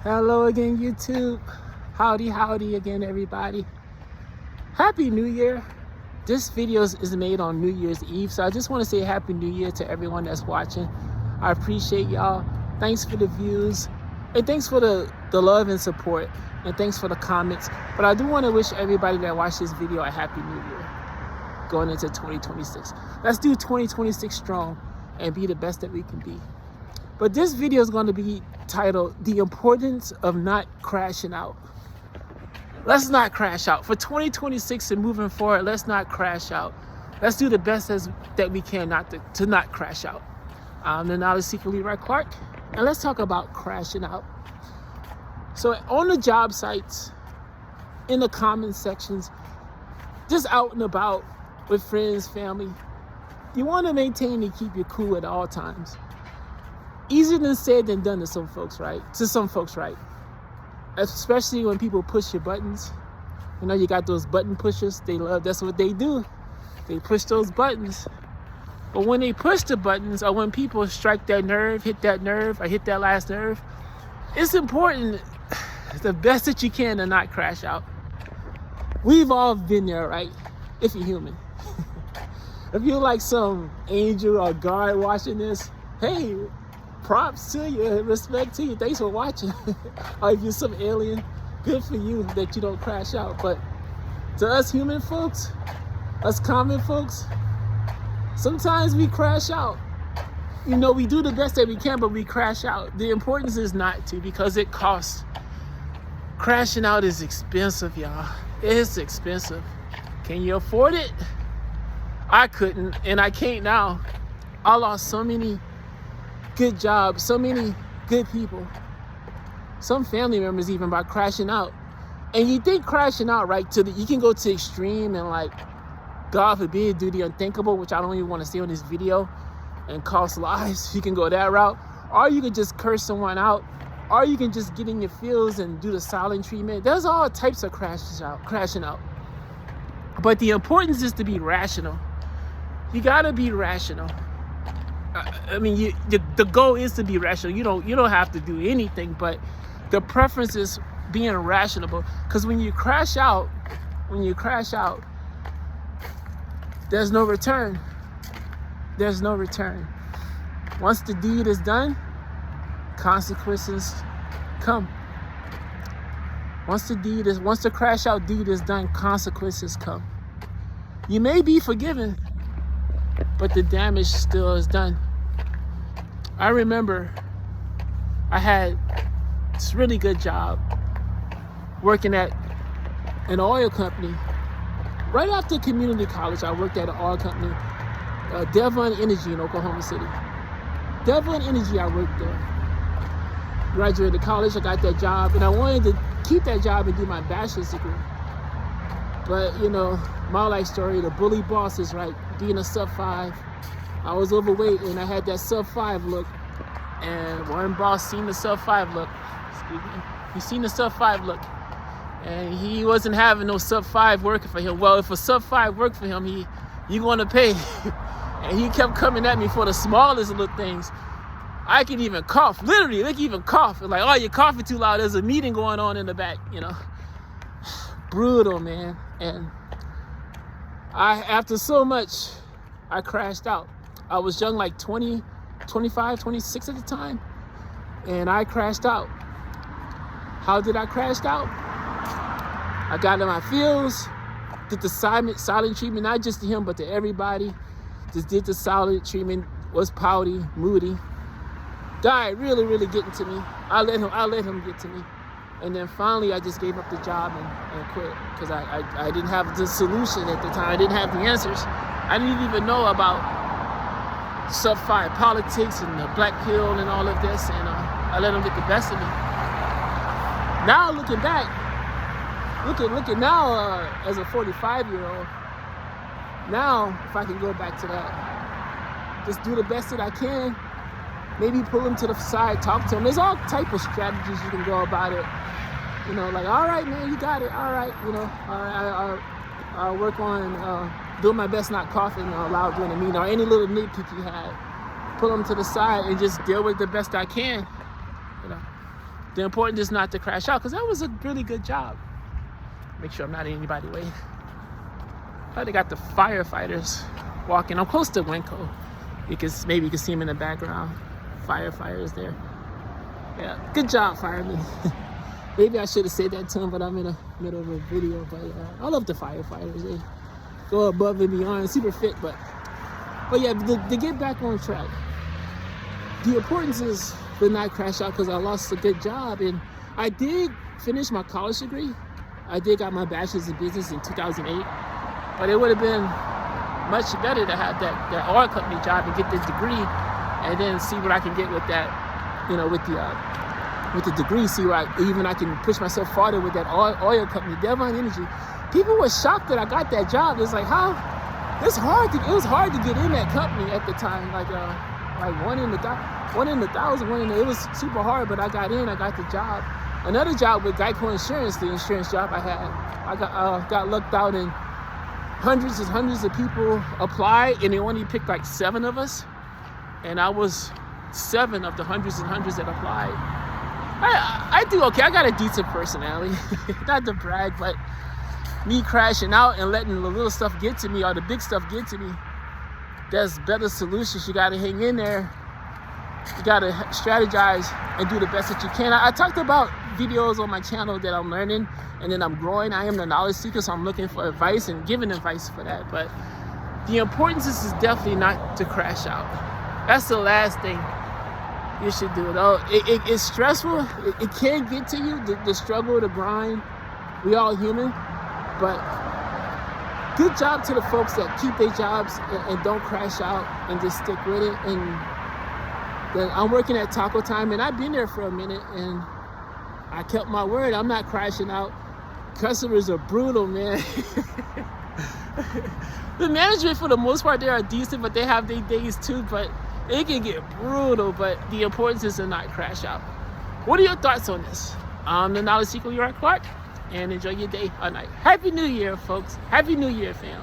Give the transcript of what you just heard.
Hello again, YouTube. Howdy again, everybody. Happy New Year. This video is made on New Year's Eve, so I just want to say Happy New Year to everyone that's watching. I appreciate y'all. Thanks for the views, and thanks for the love and support, and thanks for the comments. But I do want to wish everybody that watched this video a Happy New Year going into 2026. Let's do 2026 strong and be the best that we can be. But this video is going to be titled The Importance of Not Crashing Out. Let's not crash out. For 2026 and moving forward, let's not crash out. Let's do the best that we can to not crash out. I'm the Knowledge Seeker Leroy Clark, and let's talk about crashing out. So on the job sites, in the comment sections, just out and about with friends, family, you want to maintain and keep your cool at all times. Easier than said than done to some folks, right? Especially when people push your buttons. You know, you got those button pushers. That's what they do. They push those buttons. But when they push the buttons, or when people strike that nerve, hit that last nerve, it's important, the best that you can, to not crash out. We've all been there, right? If you're human. If you're like some angel or guard watching this, hey, props to you, respect to you, thanks for watching. Or if you're some alien, good for you that you don't crash out. But to us human folks, us common folks, sometimes we crash out. You know, we do the best that we can, but we crash out. The importance is not to, because it costs. Crashing out is expensive, y'all. It's expensive. Can you afford it? I couldn't, and I can't now. I lost so many good jobs, so many good people, some family members even, by crashing out. And you think crashing out, right, you can go to extreme and, like, God forbid, do the unthinkable, which I don't even want to say on this video, and cost lives. You can go that route, or you can just curse someone out, or you can just get in your feels and do the silent treatment. There's all types of crashing out. But the importance is to be rational. You gotta be rational. I mean, the goal is to be rational. You don't have to do anything, but the preference is being rational. Because when you crash out, there's no return. There's no return. Once the deed is done, consequences come. Once the crash out deed is done, consequences come. You may be forgiven, but the damage still is done. I remember I had this really good job working at an oil company. Right after community college, I worked at an oil company, Devon Energy in Oklahoma City. Devon Energy, I worked there. Graduated college, I got that job, and I wanted to keep that job and do my bachelor's degree. But, you know, my life story, the bully bosses, right? Being a sub-5, I was overweight, and I had that sub-5 look. And one boss seen the sub-5 look. Excuse me. He seen the sub-5 look. And he wasn't having no sub-5 working for him. Well, if a sub-5 worked for him, you going to pay. And he kept coming at me for the smallest little things. I could even cough. Literally, they could even cough. Like, oh, you're coughing too loud. There's a meeting going on in the back, you know. Brutal, man. And after so much, I crashed out. I was young, like 20, 25, 26 at the time. And I crashed out. How did I crash out? I got in my feels, did the silent treatment, not just to him, but to everybody. Just did the silent treatment, was pouty, moody. Guy really getting to me. I let him get to me. And then finally, I just gave up the job and quit, because I didn't have the solution at the time. I didn't have the answers. I didn't even know about sub-5 politics and the black pill and all of this, and I let him get the best of me. Now looking back, looking now as a 45-year-old, now if I can go back to that, just do the best that I can. Maybe pull him to the side, talk to him. There's all type of strategies you can go about it. You know, like, all right, man, you got it. All right, you know, all right, I'll work on doing my best not coughing loud during the meeting, or any little nitpick you had. Pull him to the side and just deal with it the best I can, you know. The important is not to crash out, because that was a really good job. Make sure I'm not in anybody's way. They got the firefighters walking. I'm close to Winco. Maybe you can see them in the background. Firefighters there. Yeah, good job, firemen. Maybe I should have said that to them, but I'm in the middle of a video. But I love the firefighters. They go above and beyond. Super fit, but yeah, to get back on track. The importance is to not crash out, because I lost a good job, and I did finish my college degree. I did got my bachelor's in business in 2008, but it would have been much better to have that oil company job and get the degree, and then see what I can get with that, with the degree. See where I can push myself farther with that oil company, Devon Energy. People were shocked that I got that job. It's like, how? It was hard to get in that company at the time. Like one in a thousand. It was super hard, but I got in. I got the job. Another job with Geico Insurance, the insurance job I had. I got lucked out, and hundreds of people applied, and they only picked like 7 of us, and I was 7 of the hundreds and hundreds that applied. I do okay. I got a decent personality. Not to brag, but me crashing out and letting the little stuff get to me, or the big stuff get to me, there's better solutions. You got to hang in there. You got to strategize and do the best that you can. I talked about videos on my channel that I'm learning and then I'm growing. I am the knowledge seeker, so I'm looking for advice and giving advice for that. But the importance is definitely not to crash out. That's the last thing you should do. Though it's stressful. It can get to you, the struggle, the grind. We all human. But good job to the folks that keep their jobs and don't crash out and just stick with it. And then I'm working at Taco Time, and I've been there for a minute, and I kept my word. I'm not crashing out. Customers are brutal, man. The management, for the most part, they are decent, but they have their days too. But it can get brutal. But the importance is to not crash out. What are your thoughts on this? I'm the Knowledge Seeker, Leroy Clark, and enjoy your day or night. Happy New Year, folks. Happy New Year, fam.